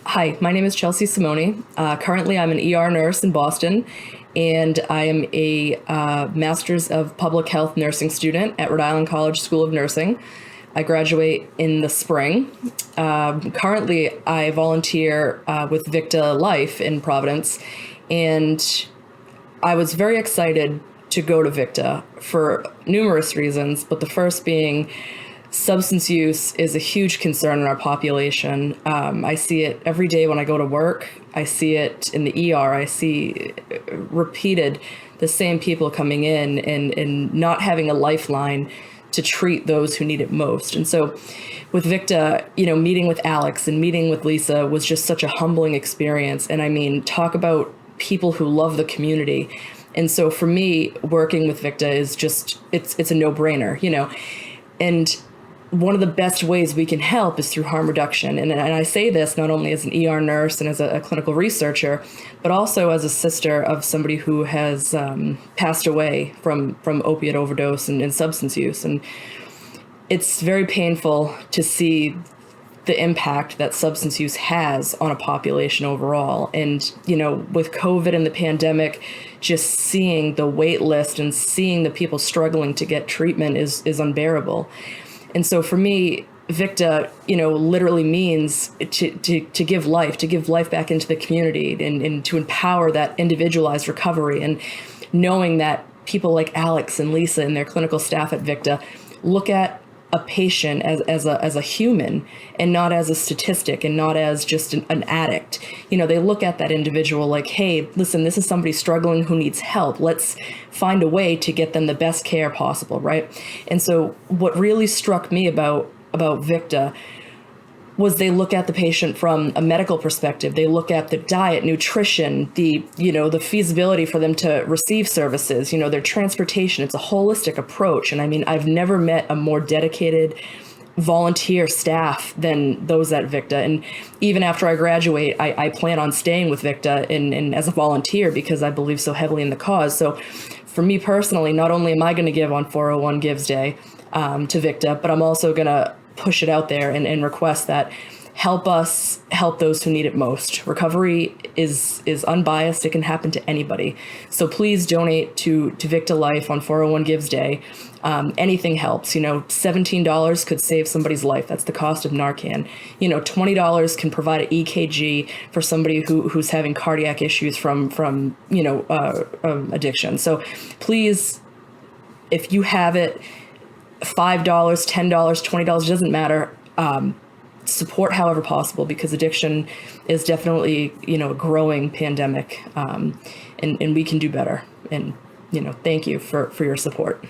Hi, my name is Chelsea Simoni. Currently, I'm an ER nurse in Boston, and I am a Master's of Public Health nursing student at Rhode Island College School of Nursing. I graduate in the spring. Currently, I volunteer with VICTA Life in Providence, and I was very excited to go to VICTA for numerous reasons, but the first being substance use is a huge concern in our population. I see it every day when I go to work. I see it in the ER. I see repeated the same people coming in and not having a lifeline to treat those who need it most. And so with VICTA, meeting with Alex and meeting with Lisa was just such a humbling experience. And I mean, talk about people who love the community. And so for me, working with VICTA is just, it's a no-brainer, and one of the best ways we can help is through harm reduction. And I say this not only as an ER nurse and as a clinical researcher, but also as a sister of somebody who has passed away from opiate overdose and substance use. And it's very painful to see the impact that substance use has on a population overall. And, with COVID and the pandemic, just seeing the wait list and seeing the people struggling to get treatment is unbearable. And so for me, VICTA, literally means to give life back into the community and to empower that individualized recovery. And knowing that people like Alex and Lisa and their clinical staff at VICTA look at a patient as a human and not as a statistic and not as just an addict. They look at that individual like, hey, listen, this is somebody struggling who needs help. Let's find a way to get them the best care possible, right? And so what really struck me about VICTA was they look at the patient from a medical perspective. They look at the diet, nutrition, the feasibility for them to receive services, their transportation. It's a holistic approach. And I mean, I've never met a more dedicated volunteer staff than those at VICTA. And even after I graduate, I plan on staying with VICTA and as a volunteer because I believe so heavily in the cause. So for me personally, not only am I going to give on 401Gives Day to VICTA, but I'm also going to push it out there and request that help us help those who need it most. Recovery is unbiased. It can happen to anybody. So please donate to VICTA Life on 401Gives Day. Anything helps. $17 could save somebody's life. That's the cost of Narcan. $20 can provide an EKG for somebody who's having cardiac issues from addiction. So please, if you have it, $5, $10, $20, doesn't matter. Support however possible because addiction is definitely, a growing pandemic, and we can do better. And, thank you for your support.